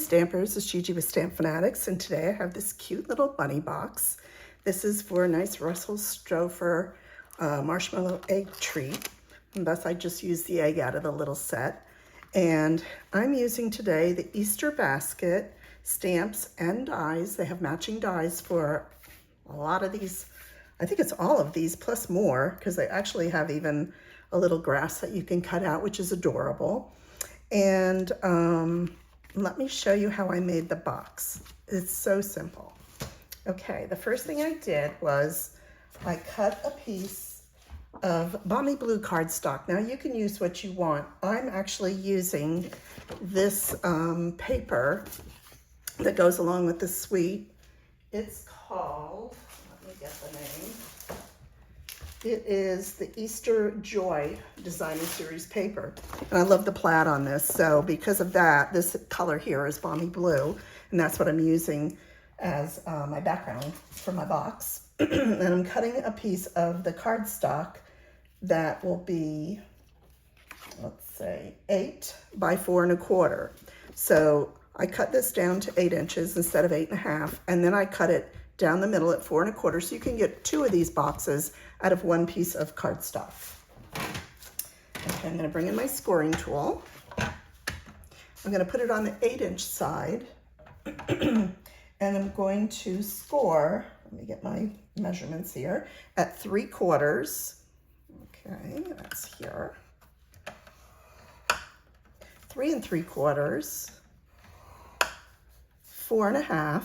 Stampers, it's Gigi with StampFUNatics, and today I have this cute little bunny box. This is for a nice Russell Stover marshmallow egg treat, and thus I just used the egg out of the little set. And I'm using today the Easter basket stamps and dies. They have matching dies for a lot of these. I think it's all of these plus more, because they actually have even a little grass that you can cut out, which is adorable. And let me show you how I made the box. It's so simple. Okay, the first thing I did was I cut a piece of Balmy Blue cardstock. Now you can use what you want. I'm actually using this paper that goes along with the suite. It's called, let me get the name. It is the Easter Joy Designer Series paper. And I love the plaid on this. So because of that, this color here is Balmy Blue. And that's what I'm using as my background for my box. And I'm cutting a piece of the cardstock that will be, let's say, 8 by 4 1/4. So I cut this down to 8 inches instead of 8 1/2. And then I cut it down the middle at 4 1/4, so you can get 2 of these boxes out of 1 piece of cardstock. Okay, I'm going to bring in my scoring tool. I'm going to put it on the 8-inch side, and I'm going to score, let me get my measurements here, at 3/4. Okay, that's here. 3 3/4, 4 1/2,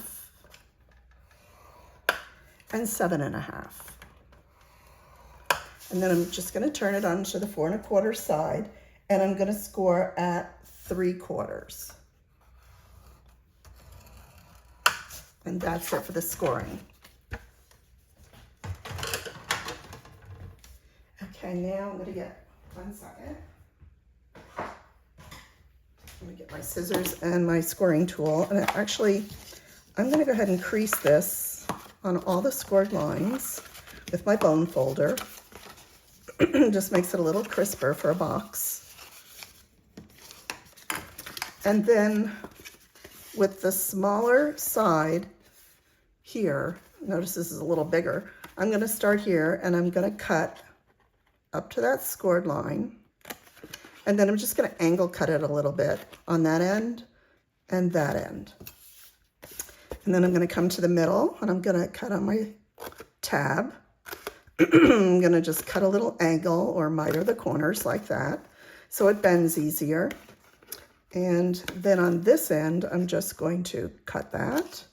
and 7 1/2. And then I'm just going to turn it onto the 4 1/4 side, and I'm going to score at 3/4. And that's it for the scoring. Okay, now I'm going to get, 1 second. Let me get my scissors and my scoring tool. And actually, I'm going to go ahead and crease this on all the scored lines with my bone folder. Just makes it a little crisper for a box. And then with the smaller side here, notice this is a little bigger, I'm going to start here and I'm going to cut up to that scored line. And then I'm just going to angle cut it a little bit on that end and that end. And then I'm going to come to the middle and I'm going to cut on my tab. I'm going to just cut a little angle or miter the corners like that so it bends easier. And then on this end, I'm just going to cut that.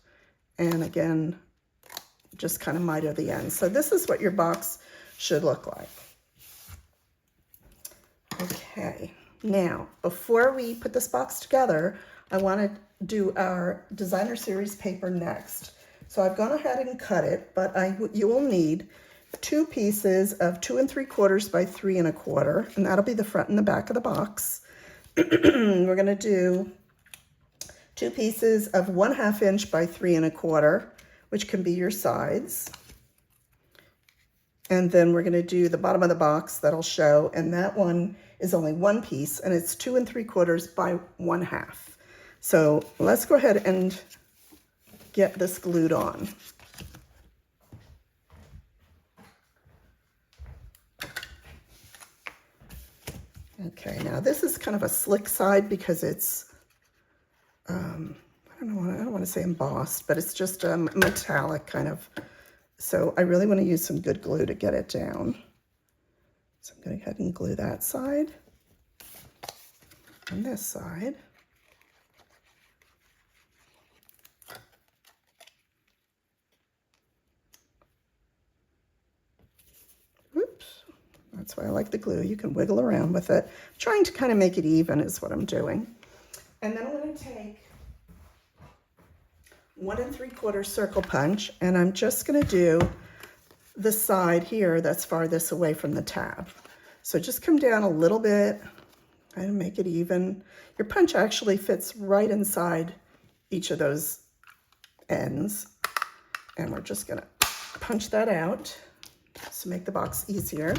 And again, just kind of miter the end. So this is what your box should look like. Okay, now before we put this box together, I want to do our designer series paper next. So I've gone ahead and cut it, but you will need 2 pieces of 2 3/4 by 3 1/4, and that'll be the front and the back of the box. We're going to do 2 pieces of 1/2 inch by 3 1/4, which can be your sides. And then we're going to do the bottom of the box that'll show, and that one is only 1 piece, and it's 2 3/4 by 1/2. So let's go ahead and get this glued on. Okay, now this is kind of a slick side because it's, I don't want to say embossed, but it's just a metallic kind of. So I really want to use some good glue to get it down. So I'm going to go ahead and glue that side and this side. Oops, that's why I like the glue. You can wiggle around with it. Trying to kind of make it even is what I'm doing. And then I'm going to take 1 3/4 circle punch, and I'm just going to do the side here that's farthest away from the tab. So just come down a little bit and make it even. Your punch actually fits right inside each of those ends, and we're just going to punch that out to make the box easier.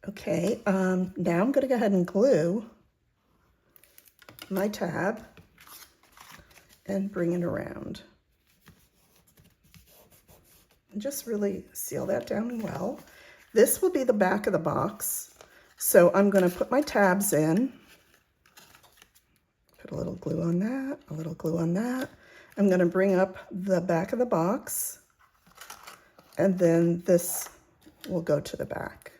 Okay, now I'm going to go ahead and glue my tab and bring it around. And just really seal that down well. This will be the back of the box. So I'm going to put my tabs in. Put a little glue on that, a little glue on that. I'm going to bring up the back of the box, and then this will go to the back.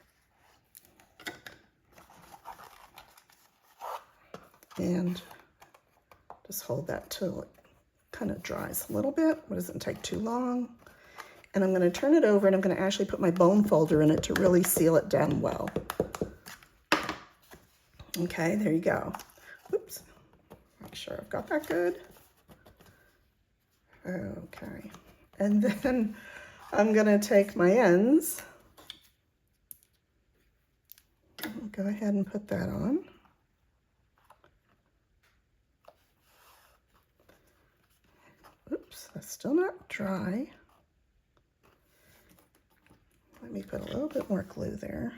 And just hold that till it kind of dries a little bit, but it doesn't take too long. And I'm going to turn it over, and I'm going to actually put my bone folder in it to really seal it down well. Okay, there you go. Oops. Make sure I've got that good. Okay. And then I'm going to take my ends. I'll go ahead and put that on. Oops, that's still not dry. Let me put a little bit more glue there.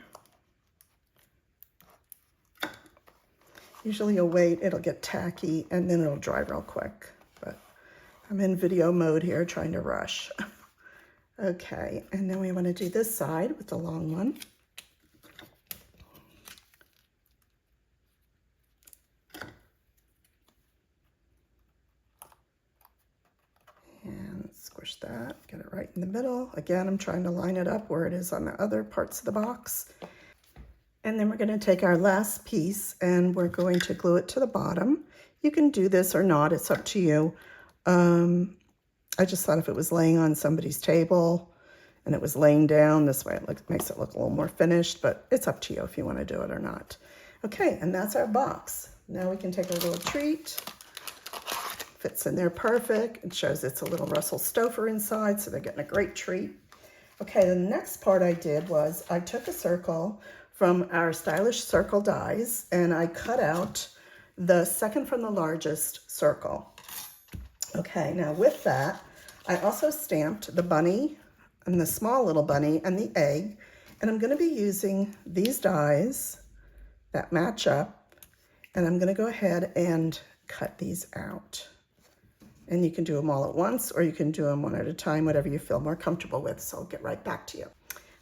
Usually you'll wait, it'll get tacky, and then it'll dry real quick. But I'm in video mode here, trying to rush. Okay, and then we want to do this side with the long one. And squish that, get it right in the middle. Again, I'm trying to line it up where it is on the other parts of the box. And then we're going to take our last piece and we're going to glue it to the bottom. You can do this or not, it's up to you. I just thought if it was laying on somebody's table and it was laying down, this way it makes it look a little more finished, but it's up to you if you want to do it or not. Okay, and that's our box. Now we can take our little treat. Fits in there perfect. It shows it's a little Russell Stouffer inside, so they're getting a great treat. Okay, the next part I did was I took a circle from our Stylish Circle dies, and I cut out the second from the largest circle. Okay, now with that, I also stamped the bunny and the small little bunny and the egg, and I'm going to be using these dies that match up, and I'm going to go ahead and cut these out. And you can do them all at once, or you can do them one at a time, whatever you feel more comfortable with, so I'll get right back to you.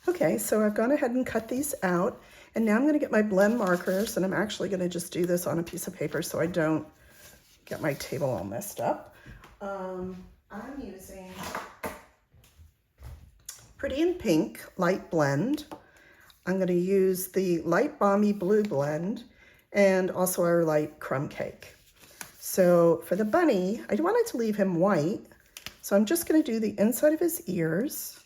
Okay, so I've gone ahead and cut these out, and now I'm going to get my blend markers, and I'm actually going to just do this on a piece of paper so I don't get my table all messed up. I'm using Pretty in Pink Light Blend. I'm going to use the Light Balmy Blue Blend and also our Light Crumb Cake. So for the bunny, I wanted to leave him white, so I'm just going to do the inside of his ears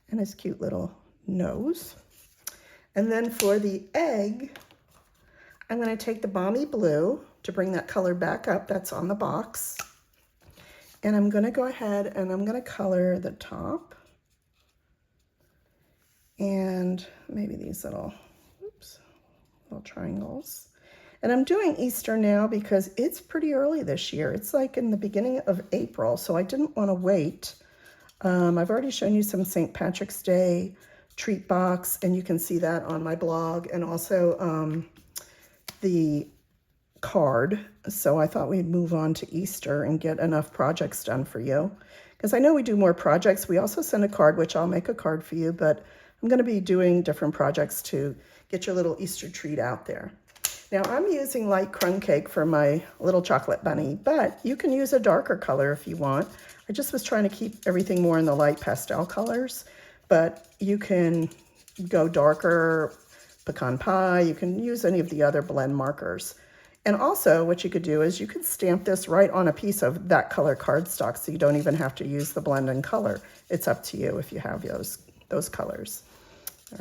and his cute little nose. And then for the egg, I'm going to take the Balmy Blue to bring that color back up that's on the box. And I'm going to go ahead and I'm going to color the top and maybe these little, little triangles. And I'm doing Easter now because it's pretty early this year. It's like in the beginning of April, so I didn't want to wait. I've already shown you some St. Patrick's Day treat box, and you can see that on my blog, and also the card. So I thought we'd move on to Easter and get enough projects done for you. Because I know we do more projects. We also send a card, which I'll make a card for you, but I'm going to be doing different projects to get your little Easter treat out there. Now I'm using Light Crumb Cake for my little chocolate bunny, but you can use a darker color if you want. I just was trying to keep everything more in the light pastel colors, but you can go darker, pecan pie, you can use any of the other blend markers. And also what you could do is you could stamp this right on a piece of that color cardstock, so you don't even have to use the blend and color. It's up to you if you have those colors.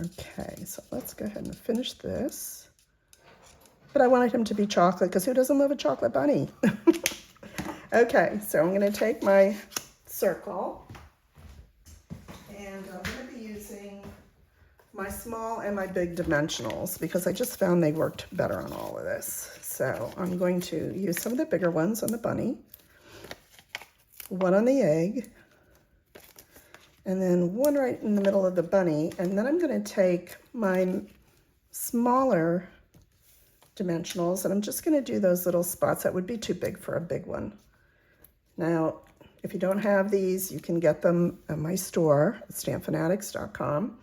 Okay, so let's go ahead and finish this. But I wanted him to be chocolate because who doesn't love a chocolate bunny? Okay, so I'm going to take my circle and I'm going to be using my small and my big dimensionals because I just found they worked better on all of this. So I'm going to use some of the bigger ones on the bunny, one on the egg, and then one right in the middle of the bunny. And then I'm going to take my smaller dimensionals, and I'm just going to do those little spots that would be too big for a big one. Now, if you don't have these, you can get them at my store, StampFUNatics.com,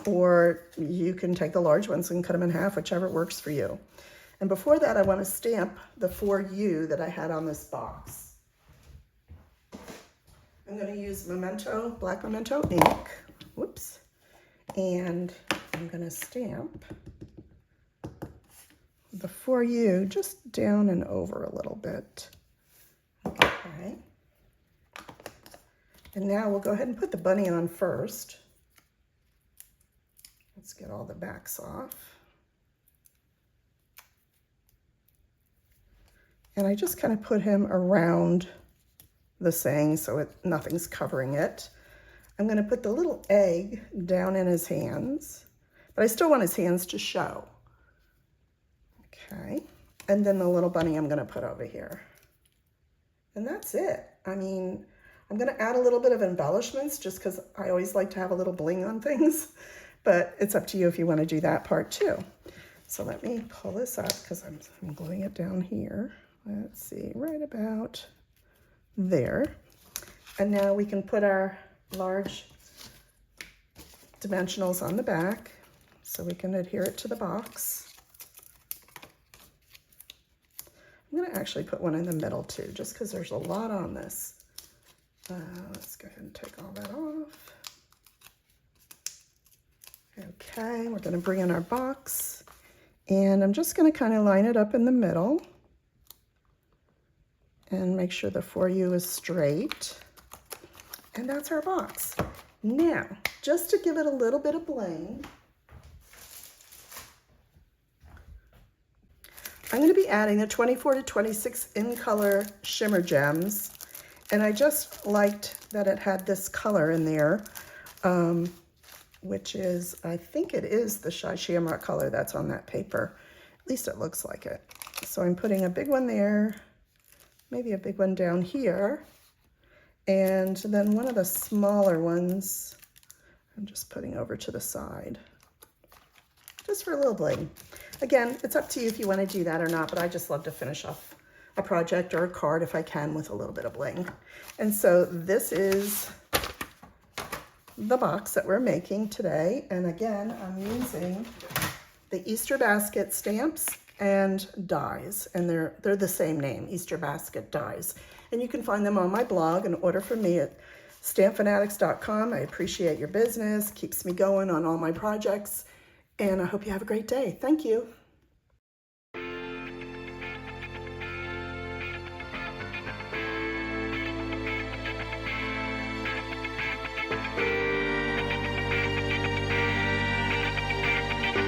or you can take the large ones and cut them in half, whichever works for you. And before that, I want to stamp the 4U that I had on this box. I'm going to use black Memento ink, whoops, and I'm going to stamp the 4U just down and over a little bit. Okay. And now we'll go ahead and put the bunny on first. Let's get all the backs off. And I just kind of put him around the saying so nothing's covering it. I'm going to put the little egg down in his hands, but I still want his hands to show. Okay. And then the little bunny I'm going to put over here. And that's it. I mean, I'm going to add a little bit of embellishments just because I always like to have a little bling on things, but it's up to you if you want to do that part too. So let me pull this up because I'm gluing it down here. Let's see, right about there. And now we can put our large dimensionals on the back so we can adhere it to the box. I'm going to actually put one in the middle too, just because there's a lot on this. Let's go ahead and take all that off. Okay, we're going to bring in our box, and I'm just going to kind of line it up in the middle and make sure the 4U is straight. And that's our box. Now, just to give it a little bit of bling, I'm going to be adding the 24 to 26 in color shimmer gems, and I just liked that it had this color in there, which is, I think it is the Shy Shamrock color that's on that paper. At least it looks like it. So I'm putting a big one there, maybe a big one down here, and then one of the smaller ones I'm just putting over to the side, just for a little bling. Again, it's up to you if you want to do that or not, but I just love to finish off a project or a card if I can with a little bit of bling. And so this is the box that we're making today. And again, I'm using the Easter basket stamps and dies, and they're the same name, Easter basket dies. And you can find them on my blog and order from me at StampFUNatics.com. I appreciate your business, keeps me going on all my projects. And I hope you have a great day. Thank you.